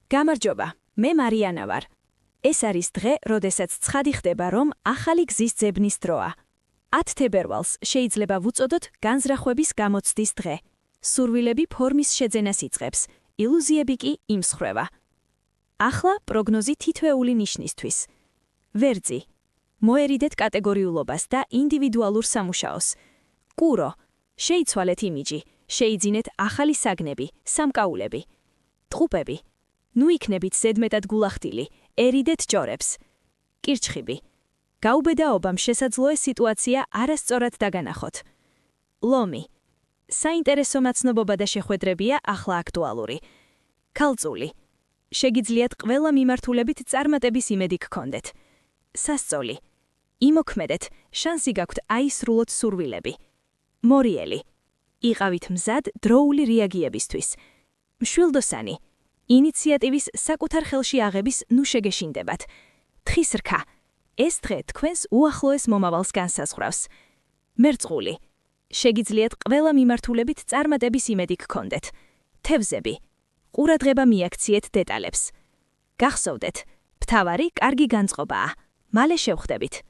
გამარჯობა, მე მარიანა ვარ. ეს არის დღე, როდესაც ცხადი ხდება, რომ ახალი გზის ძებნის დროა. 10 თებერვალს შეიძლება ვუწოდოთ განზრახვების გამოცდის დღე. სურვილები ფორმის შეძენას იწყებს, ილუზიები კი იმსხვრევა. ახლა პროგნოზი თითოეული ნიშნისთვის. ვერძი. მოერიდეთ კატეგორიულობას და ინდივიდუალურ სამუშაოს. კურო. შეიცვალეთ იმიჯი, შეიძინეთ ახალი საგნები, სამკაულები. ტყუპები. ნუ იქნებით ზედმეტად გულახდილი, ერიდეთ ჯორებს. კირჩხიბი. გაუბედაობამ შესაძლოა სიტუაცია არასწორად დაგანახოთ. ლომი. საინტერესო მაცნობობა და შეხვედრებია ახლა აქტუალური. ქალწული. შეგიძლიათ ყველა მიმართულებით წარმატების იმედი გქონდეთ. სასწოლი. იმოქმედეთ, შანსი გაქვთ აისრულოთ სურვილები. მორიელი. იყავით მზად დროული რეაგირებისთვის. მშვილდოსანი. ინიციატივის საკუთარ ხელში აღების ნუ შეგეშინდებათ. თხის რქა. ეს დღე თქვენს უახლოეს მომავალს განსაზღვრავს. მერწყული. შეგიძლიათ ყველა მიმართულებით წარმატების იმედი გქონდეთ. თევზები. ყურადღება მიაქციეთ დეტალებს. გახსოვდეთ, მთავარი კარგი განწყობაა. მალე შევხვდებით.